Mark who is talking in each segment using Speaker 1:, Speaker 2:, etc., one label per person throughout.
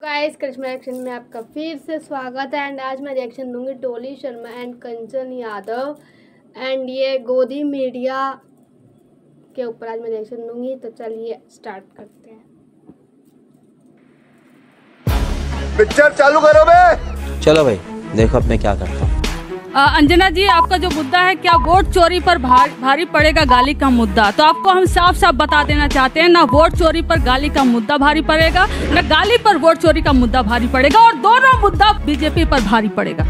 Speaker 1: Guys करिश्मा reaction में आपका फिर से स्वागत है। एंड आज मैं रिएक्शन दूंगी Dolly Sharma and Kanchan Yadav and ये गोदी मीडिया के ऊपर आज मैं रिएक्शन दूंगी। तो चलिए स्टार्ट करते हैं।
Speaker 2: पिक्चर चालू करो बे।
Speaker 3: चलो भाई देखो अब मैं क्या करता हूँ।
Speaker 4: अंजना जी, आपका जो मुद्दा है क्या वोट चोरी पर भारी पड़ेगा गाली का मुद्दा, तो आपको हम साफ साफ बता देना चाहते हैं, ना वोट चोरी पर गाली का मुद्दा भारी पड़ेगा, ना गाली पर वोट चोरी का मुद्दा भारी पड़ेगा, और दोनों मुद्दा बीजेपी पर भारी पड़ेगा।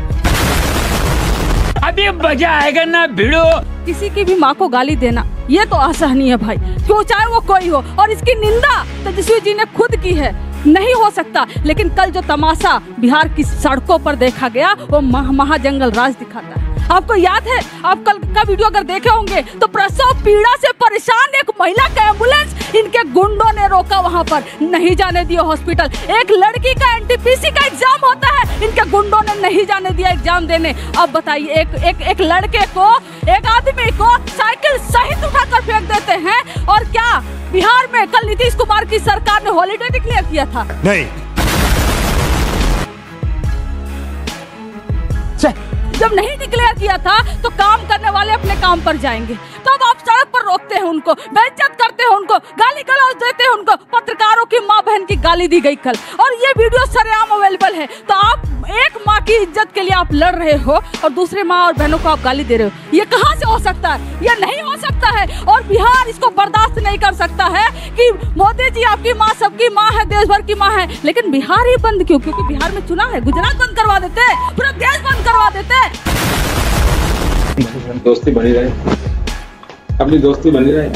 Speaker 5: अभी मजा आएगा ना भिड़ो।
Speaker 4: किसी की भी माँ को गाली देना ये तो असहनीय है भाई, क्यों चाहे वो कोई हो, और इसकी निंदा तेजस्वी जी ने खुद की है। नहीं हो सकता, लेकिन कल जो तमाशा बिहार की सड़कों पर देखा गया वो महाजंगल राज दिखाता है। आपको याद है, आप कल का वीडियो अगर देखे होंगे तो प्रसव पीड़ा से परेशान एक महिला का एम्बुलेंस इनके गुंडों ने रोका, वहां पर नहीं जाने दिया हॉस्पिटल। एक लड़की का एनटीपीसी का एग्जाम होता है, इनके गुंडों ने नहीं जाने दिया एग्जाम देने। अब बताइए, एक लड़के को, एक आदमी को साइकिल सहित उठाकर फेंक देते हैं। और क्या बिहार में कल नीतीश कुमार की सरकार ने हॉलीडे डिक्लेयर किया था?
Speaker 2: नहीं।
Speaker 4: जब नहीं डिक्लेयर किया था तो काम करने वाले अपने काम पर जाएंगे, तो अब आप सड़क पर रोकते हैं उनको, बेइज्जत करते हैं उनको, गाली गलौज देते हैं उनको। पत्रकारों की माँ बहन की गाली दी गई कल, और ये वीडियो सरेआम अवेलेबल है। तो आप एक माँ की इज्जत के लिए आप लड़ रहे हो और दूसरे माँ और बहनों को आप गाली दे रहे हो। ये कहाँ से हो सकता है? ये नहीं हो सकता है, और बिहार इसको बर्दाश्त नहीं कर सकता है कि मोदी जी आपकी माँ सबकी माँ है, देश भर की माँ है, लेकिन बिहार ही बंद क्यों? क्योंकि बिहार में चुनाव है। गुजरात बंद करवा देते, पूरा देश बंद करवा देते।
Speaker 6: दोस्ती बनी रहे, अपनी दोस्ती बनी रहे।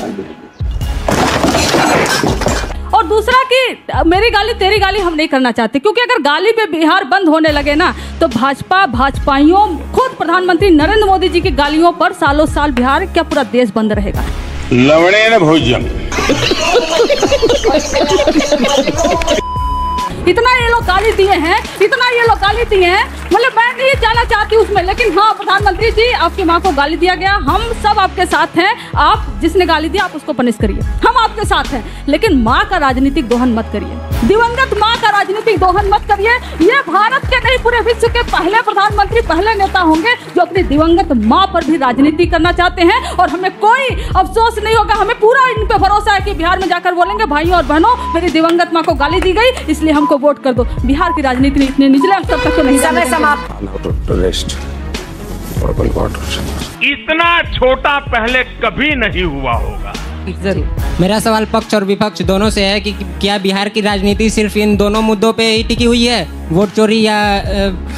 Speaker 4: और दूसरा कि मेरी गाली तेरी गाली हम नहीं करना चाहते, क्योंकि अगर गाली पे बिहार बंद होने लगे ना तो भाजपाइयों, खुद प्रधानमंत्री नरेंद्र मोदी जी की गालियों पर सालों साल बिहार क्या पूरा देश बंद रहेगा।
Speaker 2: लवणे न भोजन।
Speaker 4: इतना ये लोग गाली दिए हैं, इतना ये लोग गाली दिए हैं, मतलब मैं नहीं जाना चाहती उसमें, लेकिन हाँ प्रधानमंत्री जी आपकी माँ को गाली दिया गया, हम सब आपके साथ हैं। आप जिसने गाली दिया आप उसको पनिश करिए, हम आपके साथ हैं, लेकिन माँ का राजनीतिक दोहन मत करिए, दिवंगत माँ का राजनीतिक दोहन मत करिए। ये भारत के नहीं पूरे विश्व के पहले प्रधानमंत्री, पहले नेता होंगे जो अपनी दिवंगत माँ पर भी राजनीति करना चाहते हैं, और हमें कोई अफसोस नहीं होगा। हमें पूरा इन पे भरोसा है कि बिहार में जाकर बोलेंगे भाइयों और बहनों मेरी दिवंगत माँ को गाली दी गई, इसलिए हमको वोट कर दो। बिहार की राजनीति में इतने निचले स्तर तक तो नहीं जाने देंगे।
Speaker 5: इतना छोटा पहले कभी नहीं हुआ होगा।
Speaker 7: मेरा सवाल पक्ष और विपक्ष दोनों से है कि क्या बिहार की राजनीति सिर्फ इन दोनों मुद्दों पे ही टिकी हुई है, वोट चोरी या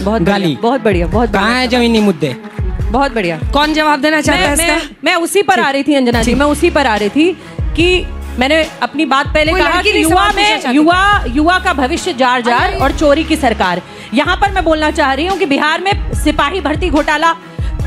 Speaker 8: बहुत
Speaker 7: गाली?
Speaker 8: बहुत बढ़िया, बहुत
Speaker 7: कहाँ है जमीनी मुद्दे?
Speaker 8: बहुत बढ़िया। कौन जवाब देना चाहता है इसका? मैं उसी पर आ रही थी अंजना जी, मैं उसी पर आ रही थी कि मैंने अपनी बात पहले कहा कि युवा का भविष्य जार जार और चोरी की सरकार। यहाँ पर मैं बोलना चाह रही हूँ कि बिहार में सिपाही भर्ती घोटाला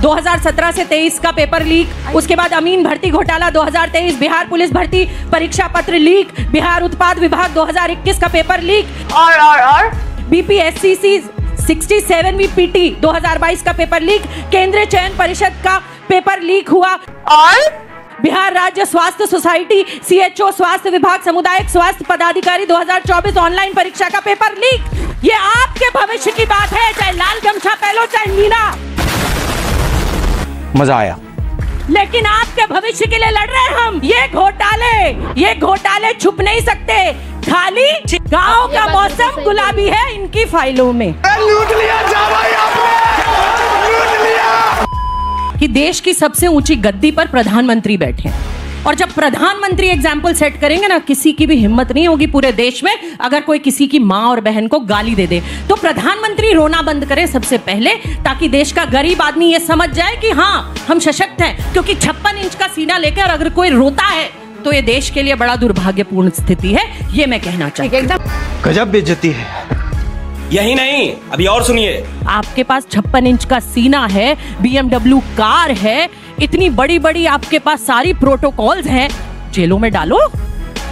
Speaker 8: 2017 से 23 का पेपर लीक, उसके बाद अमीन भर्ती घोटाला 2023, बिहार पुलिस भर्ती परीक्षा पत्र लीक, बिहार उत्पाद विभाग 2021 का पेपर लीक, और बीपीएससी 67वीं पीटी 2022 का पेपर लीक, केंद्रीय चयन परिषद का पेपर लीक हुआ, और बिहार राज्य स्वास्थ्य सोसाइटी सीएचओ स्वास्थ्य विभाग समुदायिक स्वास्थ्य पदाधिकारी 2024 ऑनलाइन परीक्षा का पेपर लीक। ये आपके भविष्य की बात है, चाहे लाल गमछा पहलो चाहे नीला।
Speaker 3: मजा आया,
Speaker 8: लेकिन आपके भविष्य के लिए लड़ रहे हैं हम। ये घोटाले छुप नहीं सकते। खाली गांव का मौसम गुलाबी है इनकी फाइलों में।
Speaker 2: लूट लिया जावाई आपने, लूट लिया।
Speaker 8: कि देश की सबसे ऊंची गद्दी पर प्रधानमंत्री बैठे हैं, और जब प्रधानमंत्री एग्जाम्पल सेट करेंगे ना, किसी की भी हिम्मत नहीं होगी पूरे देश में अगर कोई किसी की माँ और बहन को गाली दे दे। तो प्रधानमंत्री रोना बंद करे सबसे पहले, ताकि देश का गरीब आदमी ये समझ जाए कि हाँ हम सशक्त हैं, क्योंकि 56 इंच का सीना लेकर अगर कोई रोता है तो ये देश के लिए बड़ा दुर्भाग्यपूर्ण स्थिति है। ये मैं कहना चाहती हूँ।
Speaker 3: गजब बेइज्जती है।
Speaker 9: यही नहीं, अभी और सुनिए।
Speaker 8: आपके पास 56 इंच का सीना है, BMW कार है, इतनी बड़ी बड़ी आपके पास सारी प्रोटोकॉल्स हैं, जेलों में डालो।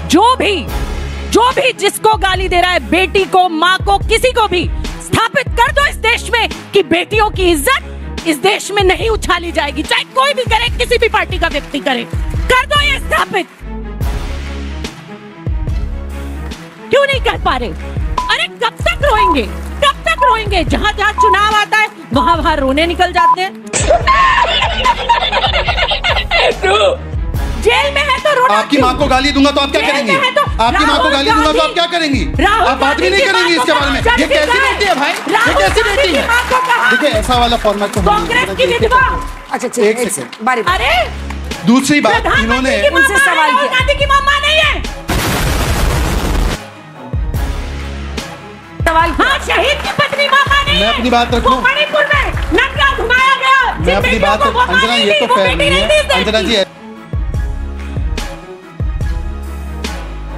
Speaker 8: जो भी जिसको गाली दे रहा है, बेटी को, माँ को, किसी को भी स्थापित कर दो इस देश में कि बेटियों की इज्जत इस देश में नहीं उछाली जाएगी, चाहे कोई भी करे, किसी भी पार्टी का व्यक्ति करे, कर दो ये स्थापित। क्यों नहीं कर पा रहे? अरे कब तक रोएंगे? कब तक रोएंगे? जहाँ जहाँ चुनाव आता है वहाँ वहाँ रोने निकल जाते हैं। जेल में है तो रोना।
Speaker 2: आपकी माँ को गाली दूंगा तो आप क्या करेंगी? आपकी माँ को गाली दूंगा तो आप क्या करेंगी? आप बात भी नहीं करेंगी इसके बारे में। ये कैसी बेटी है भाई? ये कैसी बेटी है? देखिए ऐसा वाला फॉर्मेट तो
Speaker 8: कांग्रेस की विधवा।
Speaker 10: अच्छा
Speaker 2: एक सेकंड।
Speaker 8: अरे
Speaker 2: दूसरी बात इन्होंने
Speaker 8: उनसे सवाल किया। गांधी की मामा नहीं है। सवाल हाँ, शहीद की पत्नी मामा नहीं है।
Speaker 2: मैं अपनी बात रखूं।
Speaker 8: मणिपुर में नंगा घुमाया गया।
Speaker 2: मैं अपनी बात अंजना ये तो फेयर नहीं है। अंजना जी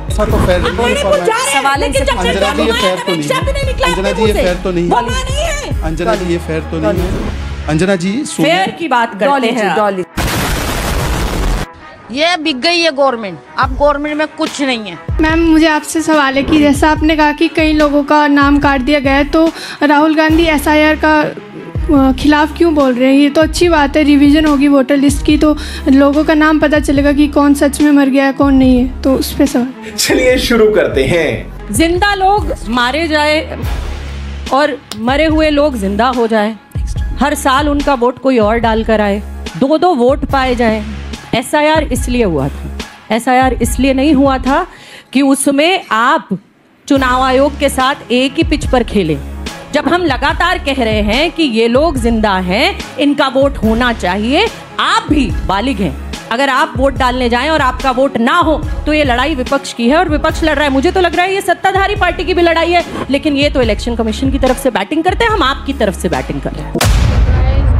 Speaker 2: ऐसा तो फेयर नहीं है।
Speaker 8: सवाल
Speaker 2: अंजना जी ये फेयर तो नहीं है। अंजना जी ये फेयर तो नहीं है। अंजना जी ये फेयर तो नहीं है। अंजना जी
Speaker 8: फेयर की बात करते हैं।
Speaker 10: ये बिक गई है गवर्नमेंट, अब गवर्नमेंट में कुछ नहीं है।
Speaker 1: मैम मुझे आपसे सवाल है कि जैसा आपने कहा कि कई लोगों का नाम काट दिया गया है, तो राहुल गांधी SIR का खिलाफ क्यों बोल रहे हैं? ये तो अच्छी बात है, रिवीजन होगी वोटर लिस्ट की तो लोगों का नाम पता चलेगा कि कौन सच में मर गया है कौन नहीं है। तो उस पर सवाल।
Speaker 9: चलिए शुरू करते हैं।
Speaker 8: जिंदा लोग मारे जाए और मरे हुए लोग जिंदा हो जाए, हर साल उनका वोट कोई और डाल कर आए, 2-2 वोट पाए जाए। SIR इसलिए हुआ था, SIR इसलिए नहीं हुआ था कि उसमें आप चुनाव आयोग के साथ एक ही पिच पर खेले। जब हम लगातार कह रहे हैं कि ये लोग जिंदा हैं, इनका वोट होना चाहिए, आप भी बालिग हैं, अगर आप वोट डालने जाएं और आपका वोट ना हो तो ये लड़ाई विपक्ष की है और विपक्ष लड़ रहा है। मुझे तो लग रहा है ये सत्ताधारी पार्टी की भी लड़ाई है, लेकिन ये तो इलेक्शन कमीशन की तरफ से बैटिंग करते हैं, हम आपकी तरफ से बैटिंग कर रहे हैं।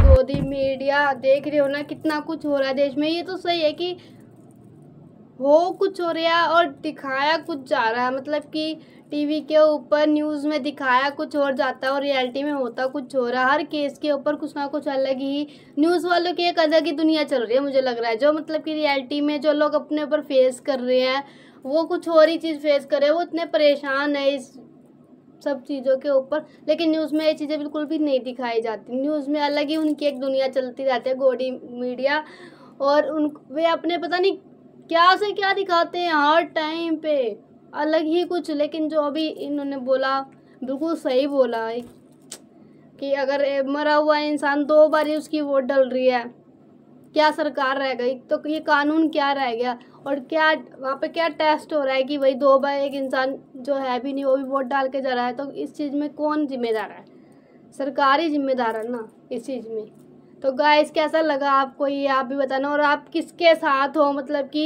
Speaker 1: गोदी मीडिया देख रहे हो ना कितना कुछ हो रहा है देश में। ये तो सही है कि हो कुछ हो रहा है और दिखाया कुछ जा रहा है, मतलब कि टीवी के ऊपर न्यूज़ में दिखाया कुछ और जाता है और रियलिटी में होता कुछ हो रहा है। हर केस के ऊपर कुछ ना कुछ अलग ही न्यूज़ वालों की एक अलग ही दुनिया चल रही है मुझे लग रहा है। जो मतलब कि रियलिटी में जो लोग अपने ऊपर फेस कर रहे हैं वो कुछ और ही चीज़ फेस कर रहे हैं, वो इतने परेशान है इस सब चीज़ों के ऊपर, लेकिन न्यूज़ में ये चीज़ें बिल्कुल भी नहीं दिखाई जाती। न्यूज़ में अलग ही उनकी एक दुनिया चलती रहती है गोदी मीडिया, और वे अपने पता नहीं क्या से क्या दिखाते हैं हर टाइम पे अलग ही कुछ। लेकिन जो अभी इन्होंने बोला बिल्कुल सही बोला है कि अगर मरा हुआ इंसान 2 बार ही उसकी वोट डल रही है, क्या सरकार रह गई? तो ये कानून क्या रह गया? और क्या वहाँ पे क्या टेस्ट हो रहा है कि भाई 2 बार एक इंसान जो है भी नहीं वो भी वोट डाल के जा रहा है? तो इस चीज़ में कौन जिम्मेदार है? सरकार ही जिम्मेदार है ना इस चीज़ में। तो गाइस कैसा लगा आपको ये आप भी बताना, और आप किसके साथ हो, मतलब कि